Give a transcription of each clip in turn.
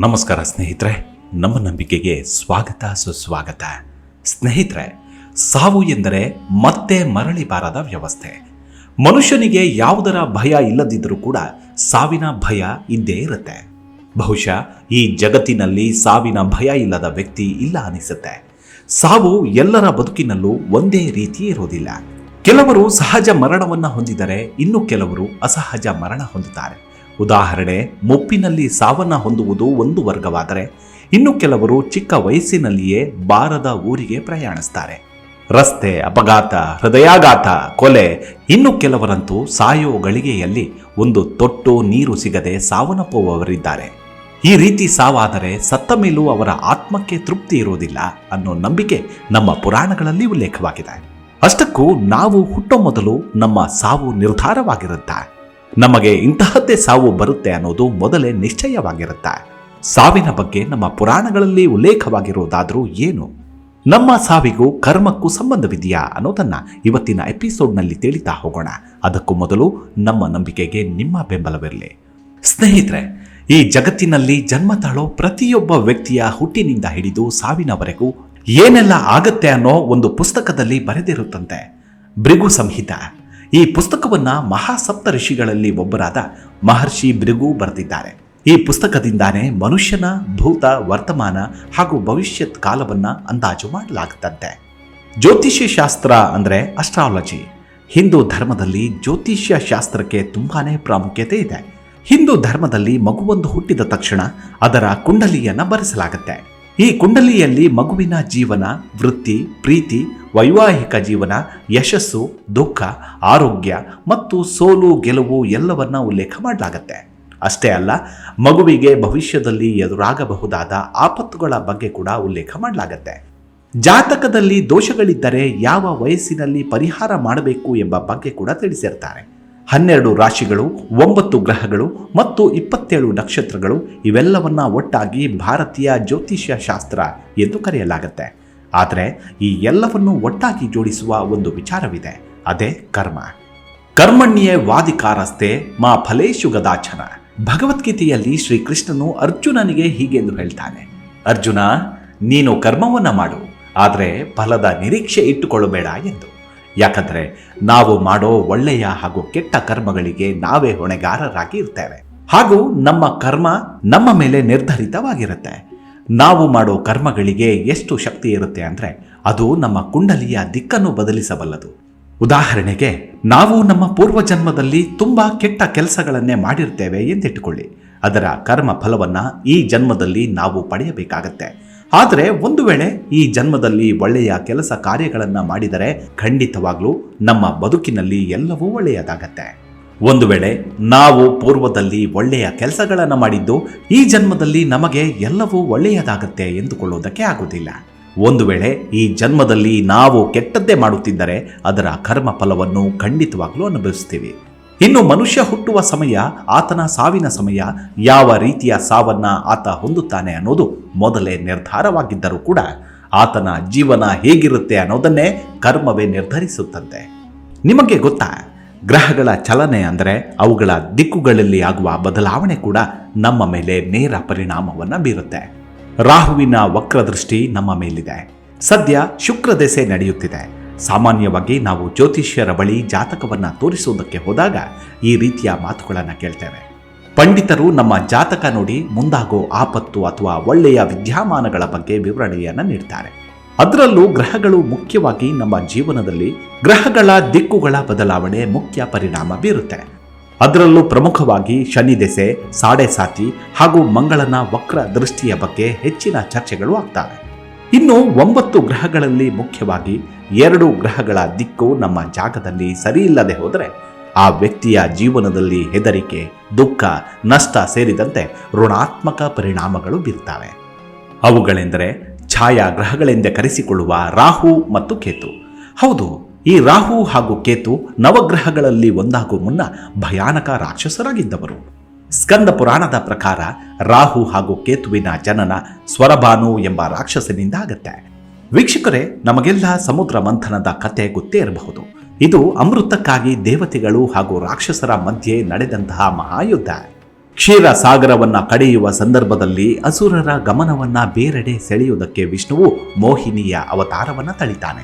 ನಮಸ್ಕಾರ ಸ್ನೇಹಿತರೆ, ನಮ್ಮ ನಂಬಿಕೆಗೆ ಸ್ವಾಗತ ಸುಸ್ವಾಗತ. ಸ್ನೇಹಿತರೆ, ಸಾವು ಎಂದರೆ ಮತ್ತೆ ಮರಳಿ ಬಾರದ ವ್ಯವಸ್ಥೆ. ಮನುಷ್ಯನಿಗೆ ಯಾವುದರ ಭಯ ಇಲ್ಲದಿದ್ದರೂ ಕೂಡ ಸಾವಿನ ಭಯ ಇದ್ದೇ ಇರುತ್ತೆ. ಬಹುಶಃ ಈ ಜಗತ್ತಿನಲ್ಲಿ ಸಾವಿನ ಭಯ ಇಲ್ಲದ ವ್ಯಕ್ತಿ ಇಲ್ಲ ಅನಿಸುತ್ತೆ. ಸಾವು ಎಲ್ಲರ ಬದುಕಿನಲ್ಲೂ ಒಂದೇ ರೀತಿ ಇರೋದಿಲ್ಲ. ಕೆಲವರು ಸಹಜ ಮರಣವನ್ನು ಹೊಂದಿದರೆ ಇನ್ನು ಕೆಲವರು ಅಸಹಜ ಮರಣ ಹೊಂದುತ್ತಾರೆ. ಉದಾಹರಣೆ, ಮುಪ್ಪಿನಲ್ಲಿ ಸಾವನ್ನ ಹೊಂದುವುದು ಒಂದು ವರ್ಗವಾದರೆ ಇನ್ನು ಕೆಲವರು ಚಿಕ್ಕ ವಯಸ್ಸಿನಲ್ಲಿಯೇ ಬಾರದ ಊರಿಗೆ ಪ್ರಯಾಣಿಸ್ತಾರೆ. ರಸ್ತೆ ಅಪಘಾತ, ಹೃದಯಾಘಾತ, ಕೊಲೆ, ಇನ್ನು ಕೆಲವರಂತೂ ಸಾಯೋ ಗಳಿಗೆಯಲ್ಲಿ ಒಂದು ತೊಟ್ಟು ನೀರು ಸಿಗದೆ ಸಾವನ್ನಪ್ಪುವವರಿದ್ದಾರೆ. ಈ ರೀತಿ ಸಾವಾದರೆ ಸತ್ತ ಮೇಲೂ ಅವರ ಆತ್ಮಕ್ಕೆ ತೃಪ್ತಿ ಇರುವುದಿಲ್ಲ ಅನ್ನೋ ನಂಬಿಕೆ ನಮ್ಮ ಪುರಾಣಗಳಲ್ಲಿ ಉಲ್ಲೇಖವಾಗಿದೆ. ಅಷ್ಟಕ್ಕೂ ನಾವು ಹುಟ್ಟೋ ಮೊದಲು ನಮ್ಮ ಸಾವು ನಿರ್ಧಾರವಾಗಿರುತ್ತೆ. ನಮಗೆ ಇಂತಹದ್ದೇ ಸಾವು ಬರುತ್ತೆ ಅನ್ನೋದು ಮೊದಲೇ ನಿಶ್ಚಯವಾಗಿರುತ್ತೆ. ಸಾವಿನ ಬಗ್ಗೆ ನಮ್ಮ ಪುರಾಣಗಳಲ್ಲಿ ಉಲ್ಲೇಖವಾಗಿರುವುದಾದರೂ ಏನು? ನಮ್ಮ ಸಾವಿಗೂ ಕರ್ಮಕ್ಕೂ ಸಂಬಂಧವಿದೆಯಾ ಅನ್ನೋದನ್ನ ಇವತ್ತಿನ ಎಪಿಸೋಡ್ನಲ್ಲಿ ತಿಳಿತಾ ಹೋಗೋಣ. ಅದಕ್ಕೂ ಮೊದಲು ನಮ್ಮ ನಂಬಿಕೆಗೆ ನಿಮ್ಮ ಬೆಂಬಲವಿರಲಿ. ಸ್ನೇಹಿತರೆ, ಈ ಜಗತ್ತಿನಲ್ಲಿ ಜನ್ಮ ತಾಳೋ ಪ್ರತಿಯೊಬ್ಬ ವ್ಯಕ್ತಿಯ ಹುಟ್ಟಿನಿಂದ ಹಿಡಿದು ಸಾವಿನವರೆಗೂ ಏನೆಲ್ಲ ಆಗತ್ತೆ ಅನ್ನೋ ಒಂದು ಪುಸ್ತಕದಲ್ಲಿ ಬರೆದಿರುತ್ತಂತೆ, ಭೃಗು ಸಂಹಿತ. ಈ ಪುಸ್ತಕವನ್ನ ಮಹಾಸಪ್ತ ಋಷಿಗಳಲ್ಲಿ ಒಬ್ಬರಾದ ಮಹರ್ಷಿ ಭೃಗು ಬರೆದಿದ್ದಾರೆ. ಈ ಪುಸ್ತಕದಿಂದಾನೇ ಮನುಷ್ಯನ ಭೂತ, ವರ್ತಮಾನ ಹಾಗೂ ಭವಿಷ್ಯತ್ ಕಾಲವನ್ನ ಅಂದಾಜು ಮಾಡಲಾಗುತ್ತಂತೆ. ಜ್ಯೋತಿಷ್ಯ ಶಾಸ್ತ್ರ ಅಂದ್ರೆ ಅಸ್ಟ್ರಾಲಜಿ. ಹಿಂದೂ ಧರ್ಮದಲ್ಲಿ ಜ್ಯೋತಿಷ್ಯ ಶಾಸ್ತ್ರಕ್ಕೆ ತುಂಬಾನೇ ಪ್ರಾಮುಖ್ಯತೆ ಇದೆ. ಹಿಂದೂ ಧರ್ಮದಲ್ಲಿ ಮಗುವೊಂದು ಹುಟ್ಟಿದ ತಕ್ಷಣ ಅದರ ಕುಂಡಲಿಯನ್ನ ಬರೆಸಲಾಗುತ್ತೆ. ಈ ಕುಂಡಲಿಯಲ್ಲಿ ಮಗುವಿನ ಜೀವನ, ವೃತ್ತಿ, ಪ್ರೀತಿ, ವೈವಾಹಿಕ ಜೀವನ, ಯಶಸ್ಸು, ದುಃಖ, ಆರೋಗ್ಯ ಮತ್ತು ಸೋಲು ಗೆಲುವು ಎಲ್ಲವನ್ನ ಉಲ್ಲೇಖ ಮಾಡಲಾಗುತ್ತೆ. ಅಷ್ಟೇ ಅಲ್ಲ, ಮಗುವಿಗೆ ಭವಿಷ್ಯದಲ್ಲಿ ಎದುರಾಗಬಹುದಾದ ಆಪತ್ತುಗಳ ಬಗ್ಗೆ ಕೂಡ ಉಲ್ಲೇಖ ಮಾಡಲಾಗುತ್ತೆ. ಜಾತಕದಲ್ಲಿ ದೋಷಗಳಿದ್ದರೆ ಯಾವ ವಯಸ್ಸಿನಲ್ಲಿ ಪರಿಹಾರ ಮಾಡಬೇಕು ಎಂಬ ಬಗ್ಗೆ ಕೂಡ ತಿಳಿಸಿರ್ತಾರೆ. 12 ರಾಶಿಗಳು, 9 ಗ್ರಹಗಳು ಮತ್ತು 27 ನಕ್ಷತ್ರಗಳು ಇವೆಲ್ಲವನ್ನ ಒಟ್ಟಾಗಿ ಭಾರತೀಯ ಜ್ಯೋತಿಷ್ಯ ಶಾಸ್ತ್ರ ಎಂದು ಕರೆಯಲಾಗುತ್ತೆ. ಆದರೆ ಈ ಎಲ್ಲವನ್ನು ಒಟ್ಟಾಗಿ ಜೋಡಿಸುವ ಒಂದು ವಿಚಾರವಿದೆ, ಅದೇ ಕರ್ಮ. ಕರ್ಮಣ್ಯೇ ವಾದಿಕಾರಸ್ತೆ ಮಾ ಫಲೇಶು ಗದಾಚನ. ಭಗವದ್ಗೀತೆಯಲ್ಲಿ ಶ್ರೀಕೃಷ್ಣನು ಅರ್ಜುನನಿಗೆ ಹೀಗೆಂದು ಹೇಳ್ತಾನೆ, ಅರ್ಜುನ, ನೀನು ಕರ್ಮವನ್ನ ಮಾಡು, ಆದರೆ ಫಲದ ನಿರೀಕ್ಷೆ ಇಟ್ಟುಕೊಳ್ಳಬೇಡ ಎಂದು. ಯಾಕಂದ್ರೆ ನಾವು ಮಾಡೋ ಒಳ್ಳೆಯ ಹಾಗೂ ಕೆಟ್ಟ ಕರ್ಮಗಳಿಗೆ ನಾವೇ ಹೊಣೆಗಾರರಾಗಿ ಇರ್ತೇವೆ. ಹಾಗೂ ನಮ್ಮ ಕರ್ಮ ನಮ್ಮ ಮೇಲೆ ನಿರ್ಧರಿತವಾಗಿರುತ್ತೆ. ನಾವು ಮಾಡೋ ಕರ್ಮಗಳಿಗೆ ಎಷ್ಟು ಶಕ್ತಿ ಇರುತ್ತೆ ಅಂದ್ರೆ ಅದು ನಮ್ಮ ಕುಂಡಲಿಯ ದಿಕ್ಕನ್ನು ಬದಲಿಸಬಲ್ಲದು. ಉದಾಹರಣೆಗೆ, ನಾವು ನಮ್ಮ ಪೂರ್ವಜನ್ಮದಲ್ಲಿ ತುಂಬಾ ಕೆಟ್ಟ ಕೆಲಸಗಳನ್ನೇ ಮಾಡಿರ್ತೇವೆ ಎಂದಿಟ್ಟುಕೊಳ್ಳಿ. ಅದರ ಕರ್ಮ ಫಲವನ್ನ ಈ ಜನ್ಮದಲ್ಲಿ ನಾವು ಪಡೆಯಬೇಕಾಗತ್ತೆ. ಆದರೆ ಒಂದು ವೇಳೆ ಈ ಜನ್ಮದಲ್ಲಿ ಒಳ್ಳೆಯ ಕೆಲಸ ಕಾರ್ಯಗಳನ್ನು ಮಾಡಿದರೆ ಖಂಡಿತವಾಗ್ಲೂ ನಮ್ಮ ಬದುಕಿನಲ್ಲಿ ಎಲ್ಲವೂ ಒಳ್ಳೆಯದಾಗತ್ತೆ. ಒಂದು ವೇಳೆ ನಾವು ಪೂರ್ವದಲ್ಲಿ ಒಳ್ಳೆಯ ಕೆಲಸಗಳನ್ನು ಮಾಡಿದ್ದು ಈ ಜನ್ಮದಲ್ಲಿ ನಮಗೆ ಎಲ್ಲವೂ ಒಳ್ಳೆಯದಾಗತ್ತೆ ಎಂದುಕೊಳ್ಳುವುದಕ್ಕೆ ಆಗುವುದಿಲ್ಲ. ಒಂದು ವೇಳೆ ಈ ಜನ್ಮದಲ್ಲಿ ನಾವು ಕೆಟ್ಟದ್ದೇ ಮಾಡುತ್ತಿದ್ದರೆ ಅದರ ಕರ್ಮ ಫಲವನ್ನು ಖಂಡಿತವಾಗ್ಲೂ ಅನುಭವಿಸ್ತೀವಿ. ಇನ್ನು ಮನುಷ್ಯ ಹುಟ್ಟುವ ಸಮಯ, ಆತನ ಸಾವಿನ ಸಮಯ, ಯಾವ ರೀತಿಯ ಸಾವನ್ನ ಆತ ಹೊಂದುತ್ತಾನೆ ಅನ್ನೋದು ಮೊದಲೇ ನಿರ್ಧಾರವಾಗಿದ್ದರೂ ಕೂಡ ಆತನ ಜೀವನ ಹೇಗಿರುತ್ತೆ ಅನ್ನೋದನ್ನೇ ಕರ್ಮವೇ ನಿರ್ಧರಿಸುತ್ತಂತೆ. ನಿಮಗೆ ಗೊತ್ತಾ, ಗ್ರಹಗಳ ಚಲನೆ ಅಂದರೆ ಅವುಗಳ ದಿಕ್ಕುಗಳಲ್ಲಿ ಆಗುವ ಬದಲಾವಣೆ ಕೂಡ ನಮ್ಮ ಮೇಲೆ ನೇರ ಪರಿಣಾಮವನ್ನು ಬೀರುತ್ತೆ. ರಾಹುವಿನ ವಕ್ರದೃಷ್ಟಿ ನಮ್ಮ ಮೇಲಿದೆ. ಸದ್ಯ ಶುಕ್ರ ದೆಸೆ ನಡೆಯುತ್ತಿದೆ. ಸಾಮಾನ್ಯವಾಗಿ ನಾವು ಜ್ಯೋತಿಷ್ಯರ ಬಳಿ ಜಾತಕವನ್ನು ತೋರಿಸುವುದಕ್ಕೆ ಹೋದಾಗ ಈ ರೀತಿಯ ಮಾತುಗಳನ್ನು ಕೇಳ್ತೇವೆ. ಪಂಡಿತರು ನಮ್ಮ ಜಾತಕ ನೋಡಿ ಮುಂದಾಗೋ ಆಪತ್ತು ಅಥವಾ ಒಳ್ಳೆಯ ವಿದ್ಯಮಾನಗಳ ಬಗ್ಗೆ ವಿವರಣೆಯನ್ನು ನೀಡ್ತಾರೆ. ಅದರಲ್ಲೂ ಗ್ರಹಗಳು ಮುಖ್ಯವಾಗಿ ನಮ್ಮ ಜೀವನದಲ್ಲಿ ಗ್ರಹಗಳ ದಿಕ್ಕುಗಳ ಬದಲಾವಣೆ ಮುಖ್ಯ ಪರಿಣಾಮ ಬೀರುತ್ತೆ. ಅದರಲ್ಲೂ ಪ್ರಮುಖವಾಗಿ ಶನಿ ದೆಸೆ, ಸಾಡೆ ಸಾತಿ ಹಾಗೂ ಮಂಗಳನ ವಕ್ರ ದೃಷ್ಟಿಯ ಬಗ್ಗೆ ಹೆಚ್ಚಿನ ಚರ್ಚೆಗಳು ಆಗ್ತವೆ. ಇನ್ನು 9 ಗ್ರಹಗಳಲ್ಲಿ ಮುಖ್ಯವಾಗಿ 2 ಗ್ರಹಗಳ ದಿಕ್ಕು ನಮ್ಮ ಜಾಗದಲ್ಲಿ ಸರಿಯಿಲ್ಲದೆ ಹೋದರೆ ಆ ವ್ಯಕ್ತಿಯ ಜೀವನದಲ್ಲಿ ಹೆದರಿಕೆ, ದುಃಖ, ನಷ್ಟ ಸೇರಿದಂತೆ ಋಣಾತ್ಮಕ ಪರಿಣಾಮಗಳು ಬೀರ್ತವೆ. ಅವುಗಳೆಂದರೆ ಛಾಯಾ ಗ್ರಹಗಳೆಂದೇ ಕರೆಸಿಕೊಳ್ಳುವ ರಾಹು ಮತ್ತು ಕೇತು. ಹೌದು, ಈ ರಾಹು ಹಾಗೂ ಕೇತು ನವಗ್ರಹಗಳಲ್ಲಿ ಒಂದಾಗುವ ಮುನ್ನ ಭಯಾನಕ ರಾಕ್ಷಸರಾಗಿದ್ದವರು. ಸ್ಕಂದ ಪುರಾಣದ ಪ್ರಕಾರ ರಾಹು ಹಾಗೂ ಕೇತುವಿನ ಜನನ ಸ್ವರಭಾನು ಎಂಬ ರಾಕ್ಷಸನಿಂದ ಆಗತ್ತೆ. ವೀಕ್ಷಕರೇ, ನಮಗೆಲ್ಲ ಸಮುದ್ರ ಮಂಥನದ ಕತೆ ಗೊತ್ತೇ ಇರಬಹುದು. ಇದು ಅಮೃತಕ್ಕಾಗಿ ದೇವತೆಗಳು ಹಾಗೂ ರಾಕ್ಷಸರ ಮಧ್ಯೆ ನಡೆದಂತಹ ಮಹಾಯುದ್ಧ. ಕ್ಷೀರ ಸಾಗರವನ್ನ ಕಡೆಯುವ ಸಂದರ್ಭದಲ್ಲಿ ಅಸುರರ ಗಮನವನ್ನ ಬೇರೆಡೆ ಸೆಳೆಯುವುದಕ್ಕೆ ವಿಷ್ಣುವು ಮೋಹಿನಿಯ ಅವತಾರವನ್ನ ತಳಿತಾನೆ.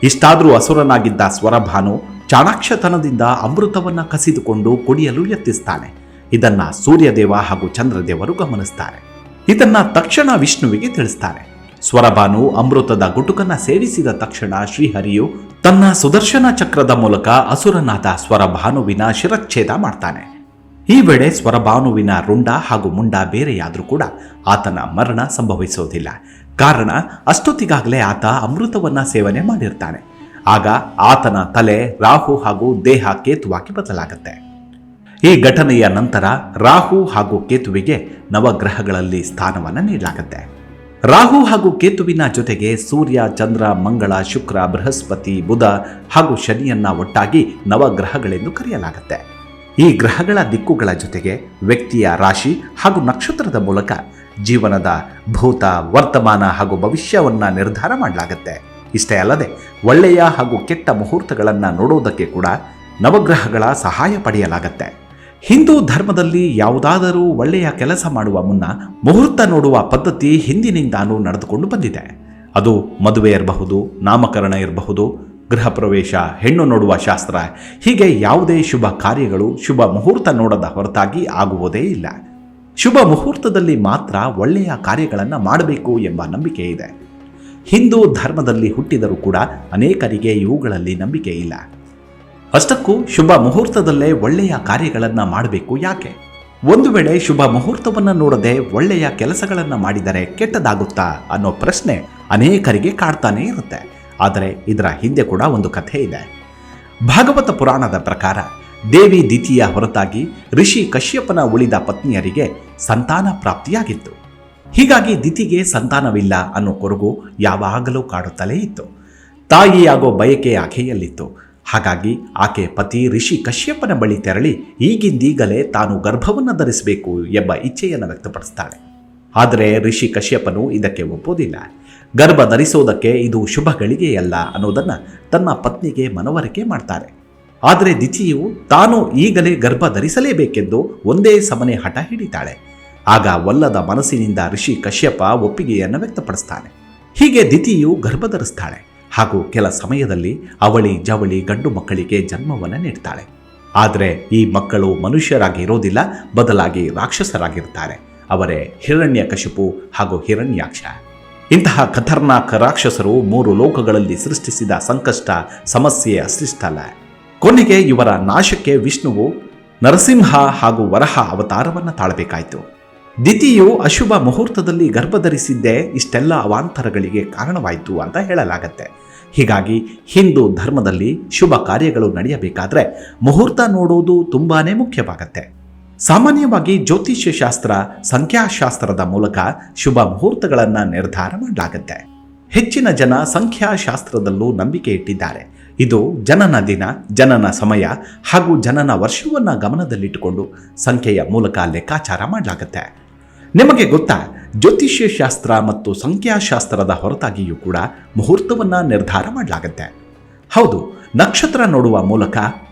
ಇಷ್ಟಾದರೂ ಅಸುರನಾಗಿದ್ದ ಸ್ವರಭಾನು ಚಾಣಾಕ್ಷತನದಿಂದ ಅಮೃತವನ್ನ ಕಸಿದುಕೊಂಡು ಕುಡಿಯಲು ಯತ್ನಿಸ್ತಾನೆ. ಇದನ್ನ ಸೂರ್ಯದೇವ ಹಾಗೂ ಚಂದ್ರದೇವರು ಗಮನಿಸ್ತಾರೆ. ಇದನ್ನ ತಕ್ಷಣ ವಿಷ್ಣುವಿಗೆ ತಿಳಿಸ್ತಾರೆ. ಸ್ವರಭಾನು ಅಮೃತದ ಗುಟುಕನ್ನ ಸೇವಿಸಿದ ತಕ್ಷಣ ಶ್ರೀಹರಿಯು ತನ್ನ ಸುದರ್ಶನ ಚಕ್ರದ ಮೂಲಕ ಅಸುರನಾದ ಸ್ವರಭಾನುವಿನ ಶಿರಚ್ಛೇದ ಮಾಡ್ತಾನೆ. ಈ ವೇಳೆ ಸ್ವರಭಾನುವಿನ ರುಂಡ ಹಾಗೂ ಮುಂಡ ಬೇರೆಯಾದರೂ ಕೂಡ ಆತನ ಮರಣ ಸಂಭವಿಸೋದಿಲ್ಲ. ಕಾರಣ ಅಷ್ಟೊತ್ತಿಗಾಗಲೇ ಆತ ಅಮೃತವನ್ನ ಸೇವನೆ ಮಾಡಿರ್ತಾನೆ. ಆಗ ಆತನ ತಲೆ ರಾಹು ಹಾಗೂ ದೇಹ ಕೇತುವಾಗಿ ಬದಲಾಗುತ್ತೆ. ಈ ಘಟನೆಯ ನಂತರ ರಾಹು ಹಾಗೂ ಕೇತುವಿಗೆ ನವಗ್ರಹಗಳಲ್ಲಿ ಸ್ಥಾನವನ್ನು ನೀಡಲಾಗುತ್ತೆ. ರಾಹು ಹಾಗೂ ಕೇತುವಿನ ಜೊತೆಗೆ ಸೂರ್ಯ, ಚಂದ್ರ, ಮಂಗಳ, ಶುಕ್ರ, ಬೃಹಸ್ಪತಿ, ಬುಧ ಹಾಗೂ ಶನಿಯನ್ನ ಒಟ್ಟಾಗಿ ನವಗ್ರಹಗಳೆಂದು ಕರೆಯಲಾಗುತ್ತೆ. ಈ ಗ್ರಹಗಳ ದಿಕ್ಕುಗಳ ಜೊತೆಗೆ ವ್ಯಕ್ತಿಯ ರಾಶಿ ಹಾಗೂ ನಕ್ಷತ್ರದ ಮೂಲಕ ಜೀವನದ ಭೂತ, ವರ್ತಮಾನ ಹಾಗೂ ಭವಿಷ್ಯವನ್ನ ನಿರ್ಧಾರ ಮಾಡಲಾಗುತ್ತೆ. ಇಷ್ಟೇ ಅಲ್ಲದೆ ಒಳ್ಳೆಯ ಹಾಗೂ ಕೆಟ್ಟ ಮುಹೂರ್ತಗಳನ್ನು ನೋಡುವುದಕ್ಕೆ ಕೂಡ ನವಗ್ರಹಗಳ ಸಹಾಯ ಪಡೆಯಲಾಗುತ್ತೆ. ಹಿಂದೂ ಧರ್ಮದಲ್ಲಿ ಯಾವುದಾದರೂ ಒಳ್ಳೆಯ ಕೆಲಸ ಮಾಡುವ ಮುನ್ನ ಮುಹೂರ್ತ ನೋಡುವ ಪದ್ಧತಿ ಹಿಂದಿನಿಂದಾನೂ ನಡೆದುಕೊಂಡು ಬಂದಿದೆ. ಅದು ಮದುವೆ ಇರಬಹುದು, ನಾಮಕರಣ ಇರಬಹುದು, ಗೃಹ ಪ್ರವೇಶ, ಹೆಣ್ಣು ನೋಡುವ ಶಾಸ್ತ್ರ, ಹೀಗೆ ಯಾವುದೇ ಶುಭ ಕಾರ್ಯಗಳು ಶುಭ ಮುಹೂರ್ತ ನೋಡದ ಹೊರತಾಗಿ ಆಗುವುದೇ ಇಲ್ಲ. ಶುಭ ಮುಹೂರ್ತದಲ್ಲಿ ಮಾತ್ರ ಒಳ್ಳೆಯ ಕಾರ್ಯಗಳನ್ನು ಮಾಡಬೇಕು ಎಂಬ ನಂಬಿಕೆ ಇದೆ. ಹಿಂದೂ ಧರ್ಮದಲ್ಲಿ ಹುಟ್ಟಿದರೂ ಕೂಡ ಅನೇಕರಿಗೆ ಇವುಗಳಲ್ಲಿ ನಂಬಿಕೆ ಇಲ್ಲ. ಅಷ್ಟಕ್ಕೂ ಶುಭ ಮುಹೂರ್ತದಲ್ಲೇ ಒಳ್ಳೆಯ ಕಾರ್ಯಗಳನ್ನು ಮಾಡಬೇಕು ಯಾಕೆ? ಒಂದು ವೇಳೆ ಶುಭ ಮುಹೂರ್ತವನ್ನು ನೋಡದೆ ಒಳ್ಳೆಯ ಕೆಲಸಗಳನ್ನು ಮಾಡಿದರೆ ಕೆಟ್ಟದಾಗುತ್ತಾ ಅನ್ನೋ ಪ್ರಶ್ನೆ ಅನೇಕರಿಗೆ ಕಾಡ್ತಾನೇ ಇರುತ್ತೆ. ಆದರೆ ಇದರ ಹಿಂದೆ ಕೂಡ ಒಂದು ಕಥೆ ಇದೆ. ಭಾಗವತ ಪುರಾಣದ ಪ್ರಕಾರ ದೇವಿ ದಿತಿಯ ಹೊರತಾಗಿ ಋಷಿ ಕಶ್ಯಪನ ಉಳಿದ ಪತ್ನಿಯರಿಗೆ ಸಂತಾನ ಪ್ರಾಪ್ತಿಯಾಗಿತ್ತು. ಹೀಗಾಗಿ ದಿತಿಗೆ ಸಂತಾನವಿಲ್ಲ ಅನ್ನೋ ಕೊರಗು ಯಾವಾಗಲೂ ಕಾಡುತ್ತಲೇ ಇತ್ತು. ತಾಯಿಯಾಗೋ ಬಯಕೆ ಆಕೆಯಲ್ಲಿತ್ತು. ಹಾಗಾಗಿ ಆಕೆ ಪತಿ ಋಷಿ ಕಶ್ಯಪನ ಬಳಿ ತೆರಳಿ ಈಗಿಂದೀಗಲೇ ತಾನು ಗರ್ಭವನ್ನು ಧರಿಸಬೇಕು ಎಂಬ ಇಚ್ಛೆಯನ್ನು ವ್ಯಕ್ತಪಡಿಸ್ತಾಳೆ. ಆದರೆ ಋಷಿ ಕಶ್ಯಪನು ಇದಕ್ಕೆ ಒಪ್ಪೋದಿಲ್ಲ. ಗರ್ಭ ಧರಿಸೋದಕ್ಕೆ ಇದು ಶುಭ ಗಳಿಗೆಯಲ್ಲ ಅನ್ನೋದನ್ನು ತನ್ನ ಪತ್ನಿಗೆ ಮನವರಿಕೆ ಮಾಡ್ತಾರೆ. ಆದರೆ ದಿತಿಯು ತಾನು ಈಗಲೇ ಗರ್ಭ ಧರಿಸಲೇಬೇಕೆಂದು ಒಂದೇ ಸಮನೆ ಹಠ ಹಿಡಿತಾಳೆ. ಆಗ ಒಲ್ಲದ ಮನಸ್ಸಿನಿಂದ ಋಷಿ ಕಶ್ಯಪ ಒಪ್ಪಿಗೆಯನ್ನು ವ್ಯಕ್ತಪಡಿಸ್ತಾನೆ. ಹೀಗೆ ದಿತಿಯು ಗರ್ಭ ಧರಿಸ್ತಾಳೆ ಹಾಗೂ ಕೆಲ ಸಮಯದಲ್ಲಿ ಅವಳಿ ಜವಳಿ ಗಂಡು ಮಕ್ಕಳಿಗೆ ಜನ್ಮವನ್ನು ನೀಡ್ತಾಳೆ. ಆದರೆ ಈ ಮಕ್ಕಳು ಮನುಷ್ಯರಾಗಿ ಇರೋದಿಲ್ಲ, ಬದಲಾಗಿ ರಾಕ್ಷಸರಾಗಿರ್ತಾರೆ. ಅವರೇ ಹಿರಣ್ಯಕಶಿಪು ಹಾಗೂ ಹಿರಣ್ಯಾಕ್ಷ. ಇಂತಹ ಖತರ್ನಾಕ್ ರಾಕ್ಷಸರು 3 ಲೋಕಗಳಲ್ಲಿ ಸೃಷ್ಟಿಸಿದ ಸಂಕಷ್ಟ ಸಮಸ್ಯೆ ಅಷ್ಟಿಷ್ಟಲ್ಲ. ಕೊನೆಗೆ ಇವರ ನಾಶಕ್ಕೆ ವಿಷ್ಣುವು ನರಸಿಂಹ ಹಾಗೂ ವರಹ ಅವತಾರವನ್ನು ತಾಳಬೇಕಾಯಿತು. ದಿತಿಯು ಅಶುಭ ಮುಹೂರ್ತದಲ್ಲಿ ಗರ್ಭಧರಿಸಿದ್ದೇ ಇಷ್ಟೆಲ್ಲ ಅವಾಂತರಗಳಿಗೆ ಕಾರಣವಾಯಿತು ಅಂತ ಹೇಳಲಾಗತ್ತೆ. ಹೀಗಾಗಿ ಹಿಂದೂ ಧರ್ಮದಲ್ಲಿ ಶುಭ ಕಾರ್ಯಗಳು ನಡೆಯಬೇಕಾದ್ರೆ ಮುಹೂರ್ತ ನೋಡುವುದು ತುಂಬಾನೇ ಮುಖ್ಯವಾಗತ್ತೆ. ಸಾಮಾನ್ಯವಾಗಿ ಜ್ಯೋತಿಷ್ಯ ಶಾಸ್ತ್ರ, ಸಂಖ್ಯಾಶಾಸ್ತ್ರದ ಮೂಲಕ ಶುಭ ಮುಹೂರ್ತಗಳನ್ನು ನಿರ್ಧಾರ ಮಾಡಲಾಗುತ್ತೆ. ಹೆಚ್ಚಿನ ಜನ ಸಂಖ್ಯಾಶಾಸ್ತ್ರದಲ್ಲೂ ನಂಬಿಕೆ ಇಟ್ಟಿದ್ದಾರೆ. ಇದು ಜನನ ದಿನ, ಜನನ ಸಮಯ ಹಾಗೂ ಜನನ ವರ್ಷವನ್ನು ಗಮನದಲ್ಲಿಟ್ಟುಕೊಂಡು ಸಂಖ್ಯೆಯ ಮೂಲಕ ಲೆಕ್ಕಾಚಾರ ಮಾಡಲಾಗುತ್ತೆ. ನಿಮಗೆ ಗೊತ್ತಾ, ಜ್ಯೋತಿಷ್ಯ ಶಾಸ್ತ್ರ ಮತ್ತು ಸಂಖ್ಯಾಶಾಸ್ತ್ರದ ಹೊರತಾಗಿಯೂ ಕೂಡ ಮುಹೂರ್ತವನ್ನು ನಿರ್ಧಾರ ಮಾಡಲಾಗುತ್ತೆ. ಹೌದು, ನಕ್ಷತ್ರ ನೋಡುವ ಮೂಲಕ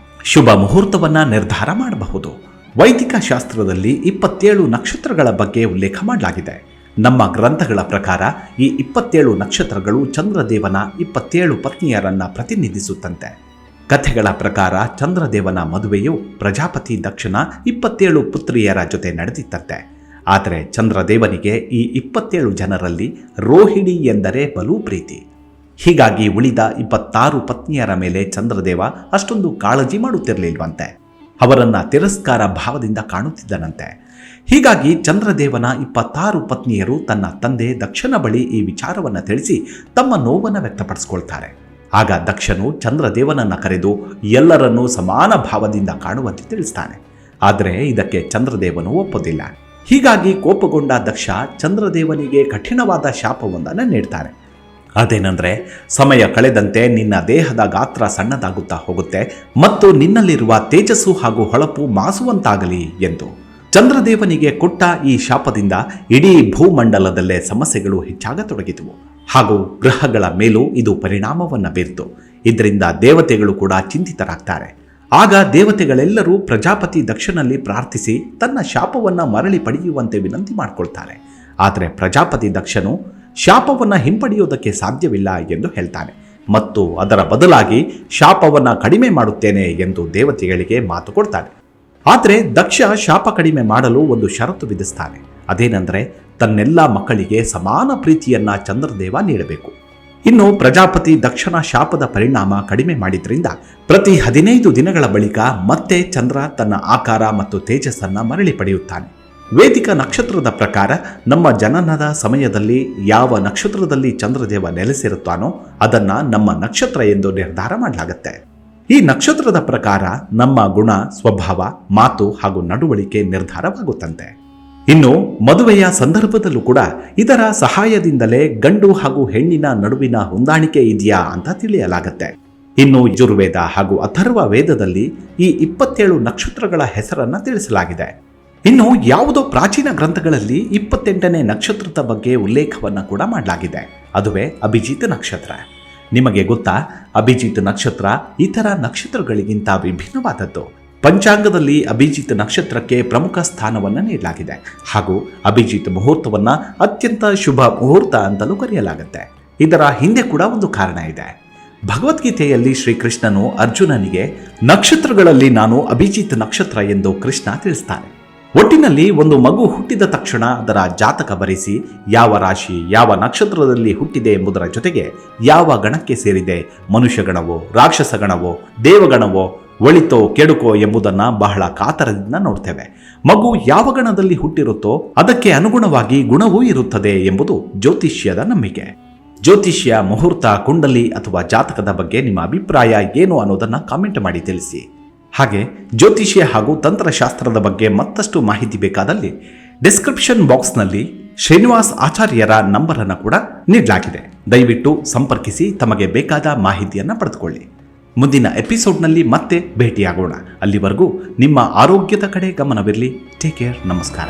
ಶುಭ ಮುಹೂರ್ತವನ್ನು ನಿರ್ಧಾರ ಮಾಡಬಹುದು. ವೈದಿಕ ಶಾಸ್ತ್ರದಲ್ಲಿ 27 ನಕ್ಷತ್ರಗಳ ಬಗ್ಗೆ ಉಲ್ಲೇಖ ಮಾಡಲಾಗಿದೆ. ನಮ್ಮ ಗ್ರಂಥಗಳ ಪ್ರಕಾರ ಈ 27 ನಕ್ಷತ್ರಗಳು ಚಂದ್ರದೇವನ 27 ಪತ್ನಿಯರನ್ನ ಪ್ರತಿನಿಧಿಸುತ್ತಂತೆ. ಕಥೆಗಳ ಪ್ರಕಾರ ಚಂದ್ರದೇವನ ಮದುವೆಯು ಪ್ರಜಾಪತಿ ದಕ್ಷನ 27 ಪುತ್ರಿಯರ ಜೊತೆ ನಡೆದಿತ್ತಂತೆ. ಆದರೆ ಚಂದ್ರದೇವನಿಗೆ ಈ 27 ಜನರಲ್ಲಿ ರೋಹಿಣಿ ಎಂದರೆ ಬಲು ಪ್ರೀತಿ. ಹೀಗಾಗಿ ಉಳಿದ 26 ಪತ್ನಿಯರ ಮೇಲೆ ಚಂದ್ರದೇವ ಅಷ್ಟೊಂದು ಕಾಳಜಿ ಮಾಡುತ್ತಿರಲಿಲ್ವಂತೆ. ಅವರನ್ನ ತಿರಸ್ಕಾರ ಭಾವದಿಂದ ಕಾಣುತ್ತಿದ್ದನಂತೆ. ಹೀಗಾಗಿ ಚಂದ್ರದೇವನ 26 ಪತ್ನಿಯರು ತನ್ನ ತಂದೆ ದಕ್ಷನ ಬಳಿ ಈ ವಿಚಾರವನ್ನು ತಿಳಿಸಿ ತಮ್ಮ ನೋವನ್ನು ವ್ಯಕ್ತಪಡಿಸಿಕೊಳ್ತಾರೆ. ಆಗ ದಕ್ಷನು ಚಂದ್ರದೇವನನ್ನು ಕರೆದು ಎಲ್ಲರನ್ನೂ ಸಮಾನ ಭಾವದಿಂದ ಕಾಣುವಂತೆ ತಿಳಿಸ್ತಾನೆ. ಆದರೆ ಇದಕ್ಕೆ ಚಂದ್ರದೇವನು ಒಪ್ಪೋದಿಲ್ಲ. ಹೀಗಾಗಿ ಕೋಪಗೊಂಡ ದಕ್ಷ ಚಂದ್ರದೇವನಿಗೆ ಕಠಿಣವಾದ ಶಾಪವೊಂದನ್ನು ನೀಡ್ತಾನೆ. ಅದೇನೆಂದರೆ, ಸಮಯ ಕಳೆದಂತೆ ನಿನ್ನ ದೇಹದ ಗಾತ್ರ ಸಣ್ಣದಾಗುತ್ತಾ ಹೋಗುತ್ತೆ ಮತ್ತು ನಿನ್ನಲ್ಲಿರುವ ತೇಜಸ್ಸು ಹಾಗೂ ಹೊಳಪು ಮಾಸುವಂತಾಗಲಿ ಎಂದು. ಚಂದ್ರದೇವನಿಗೆ ಕೊಟ್ಟ ಈ ಶಾಪದಿಂದ ಇಡೀ ಭೂಮಂಡಲದಲ್ಲೇ ಸಮಸ್ಯೆಗಳು ಹೆಚ್ಚಾಗತೊಡಗಿದವು ಹಾಗೂ ಗ್ರಹಗಳ ಮೇಲೂ ಇದು ಪರಿಣಾಮವನ್ನು ಬೀರಿತು. ಇದರಿಂದ ದೇವತೆಗಳು ಕೂಡ ಚಿಂತಿತರಾಗ್ತಾರೆ. ಆಗ ದೇವತೆಗಳೆಲ್ಲರೂ ಪ್ರಜಾಪತಿ ದಕ್ಷನಲ್ಲಿ ಪ್ರಾರ್ಥಿಸಿ ತನ್ನ ಶಾಪವನ್ನು ಮರಳಿ ಪಡೆಯುವಂತೆ ವಿನಂತಿ ಮಾಡಿಕೊಳ್ತಾರೆ. ಆದರೆ ಪ್ರಜಾಪತಿ ದಕ್ಷನು ಶಾಪವನ್ನು ಹಿಂಪಡೆಯುವುದಕ್ಕೆ ಸಾಧ್ಯವಿಲ್ಲ ಎಂದು ಹೇಳ್ತಾನೆ ಮತ್ತು ಅದರ ಬದಲಾಗಿ ಶಾಪವನ್ನು ಕಡಿಮೆ ಮಾಡುತ್ತೇನೆ ಎಂದು ದೇವತೆಗಳಿಗೆ ಮಾತು ಕೊಡ್ತಾನೆ. ಆದರೆ ದಕ್ಷ ಶಾಪ ಕಡಿಮೆ ಮಾಡಲು ಒಂದು ಷರತ್ತು ವಿಧಿಸ್ತಾನೆ. ಅದೇನೆಂದರೆ ತನ್ನೆಲ್ಲ ಮಕ್ಕಳಿಗೆ ಸಮಾನ ಪ್ರೀತಿಯನ್ನ ಚಂದ್ರದೇವ ನೀಡಬೇಕು. ಇನ್ನು ಪ್ರಜಾಪತಿ ದಕ್ಷನ ಶಾಪದ ಪರಿಣಾಮ ಕಡಿಮೆ ಮಾಡಿದ್ರಿಂದ ಪ್ರತಿ 15 ದಿನಗಳ ಬಳಿಕ ಮತ್ತೆ ಚಂದ್ರ ತನ್ನ ಆಕಾರ ಮತ್ತು ತೇಜಸ್ಸನ್ನ ಮರಳಿ ಪಡೆಯುತ್ತಾನೆ. ವೇದಿಕ ನಕ್ಷತ್ರದ ಪ್ರಕಾರ ನಮ್ಮ ಜನನದ ಸಮಯದಲ್ಲಿ ಯಾವ ನಕ್ಷತ್ರದಲ್ಲಿ ಚಂದ್ರದೇವ ನೆಲೆಸಿರುತ್ತಾನೋ ಅದನ್ನ ನಮ್ಮ ನಕ್ಷತ್ರ ಎಂದು ನಿರ್ಧಾರ ಮಾಡಲಾಗುತ್ತೆ. ಈ ನಕ್ಷತ್ರದ ಪ್ರಕಾರ ನಮ್ಮ ಗುಣ, ಸ್ವಭಾವ, ಮಾತು ಹಾಗೂ ನಡವಳಿಕೆ ನಿರ್ಧಾರವಾಗುತ್ತಂತೆ. ಇನ್ನು ಮದುವೆಯ ಸಂದರ್ಭದಲ್ಲೂ ಕೂಡ ಇದರ ಸಹಾಯದಿಂದಲೇ ಗಂಡು ಹಾಗೂ ಹೆಣ್ಣಿನ ನಡುವಿನ ಹೊಂದಾಣಿಕೆ ಇದೆಯಾ ಅಂತ ತಿಳಿಯಲಾಗುತ್ತೆ. ಇನ್ನು ಯಜುರ್ವೇದ ಹಾಗೂ ಅಥರ್ವ ವೇದದಲ್ಲಿ ಈ 27 ನಕ್ಷತ್ರಗಳ ಹೆಸರನ್ನ ತಿಳಿಸಲಾಗಿದೆ. ಇನ್ನು ಯಾವುದೋ ಪ್ರಾಚೀನ ಗ್ರಂಥಗಳಲ್ಲಿ 28ನೇ ನಕ್ಷತ್ರದ ಬಗ್ಗೆ ಉಲ್ಲೇಖವನ್ನ ಕೂಡ ಮಾಡಲಾಗಿದೆ. ಅದುವೇ ಅಭಿಜಿತ್ ನಕ್ಷತ್ರ. ನಿಮಗೆ ಗೊತ್ತಾ, ಅಭಿಜಿತ್ ನಕ್ಷತ್ರ ಇತರ ನಕ್ಷತ್ರಗಳಿಗಿಂತ ವಿಭಿನ್ನವಾದದ್ದು. ಪಂಚಾಂಗದಲ್ಲಿ ಅಭಿಜಿತ್ ನಕ್ಷತ್ರಕ್ಕೆ ಪ್ರಮುಖ ಸ್ಥಾನವನ್ನು ನೀಡಲಾಗಿದೆ ಹಾಗೂ ಅಭಿಜಿತ್ ಮುಹೂರ್ತವನ್ನ ಅತ್ಯಂತ ಶುಭ ಮುಹೂರ್ತ ಅಂತಲೂ ಕರೆಯಲಾಗುತ್ತೆ. ಇದರ ಹಿಂದೆ ಕೂಡ ಒಂದು ಕಾರಣ ಇದೆ. ಭಗವದ್ಗೀತೆಯಲ್ಲಿ ಶ್ರೀಕೃಷ್ಣನು ಅರ್ಜುನನಿಗೆ ನಕ್ಷತ್ರಗಳಲ್ಲಿ ನಾನು ಅಭಿಜಿತ್ ನಕ್ಷತ್ರ ಎಂದು ಕೃಷ್ಣ ತಿಳಿಸ್ತಾನೆ. ಒಟ್ಟಿನಲ್ಲಿ ಒಂದು ಮಗು ಹುಟ್ಟಿದ ತಕ್ಷಣ ಅದರ ಜಾತಕ ಬರೆಸಿ ಯಾವ ರಾಶಿ ಯಾವ ನಕ್ಷತ್ರದಲ್ಲಿ ಹುಟ್ಟಿದೆ ಎಂಬುದರ ಜೊತೆಗೆ ಯಾವ ಗಣಕ್ಕೆ ಸೇರಿದೆ, ಮನುಷ್ಯ ಗಣವೋ ರಾಕ್ಷಸ ಗಣವೋ ದೇವಗಣವೋ ಒಳಿತೋ ಕೆಡುಕೋ ಎಂಬುದನ್ನು ಬಹಳ ಕಾತರದಿಂದ ನೋಡ್ತೇವೆ. ಮಗು ಯಾವ ಗಣದಲ್ಲಿ ಹುಟ್ಟಿರುತ್ತೋ ಅದಕ್ಕೆ ಅನುಗುಣವಾಗಿ ಗುಣವೂ ಇರುತ್ತದೆ ಎಂಬುದು ಜ್ಯೋತಿಷ್ಯದ ನಂಬಿಕೆ. ಜ್ಯೋತಿಷ್ಯ, ಮುಹೂರ್ತ, ಕುಂಡಲಿ ಅಥವಾ ಜಾತಕದ ಬಗ್ಗೆ ನಿಮ್ಮ ಅಭಿಪ್ರಾಯ ಏನು ಅನ್ನೋದನ್ನು ಕಾಮೆಂಟ್ ಮಾಡಿ ತಿಳಿಸಿ. ಹಾಗೆ ಜ್ಯೋತಿಷ್ಯ ಹಾಗೂ ತಂತ್ರಶಾಸ್ತ್ರದ ಬಗ್ಗೆ ಮತ್ತಷ್ಟು ಮಾಹಿತಿ ಬೇಕಾದಲ್ಲಿ ಡಿಸ್ಕ್ರಿಪ್ಷನ್ ಬಾಕ್ಸ್ನಲ್ಲಿ ಶ್ರೀನಿವಾಸ್ ಆಚಾರ್ಯರ ನಂಬರನ್ನು ಕೂಡ ನೀಡಲಾಗಿದೆ. ದಯವಿಟ್ಟು ಸಂಪರ್ಕಿಸಿ ತಮಗೆ ಬೇಕಾದ ಮಾಹಿತಿಯನ್ನು ಪಡೆದುಕೊಳ್ಳಿ. ಮುಂದಿನ ಎಪಿಸೋಡ್ನಲ್ಲಿ ಮತ್ತೆ ಭೇಟಿಯಾಗೋಣ. ಅಲ್ಲಿವರೆಗೂ ನಿಮ್ಮ ಆರೋಗ್ಯದ ಕಡೆ ಗಮನವಿರಲಿ. Take care. ನಮಸ್ಕಾರ.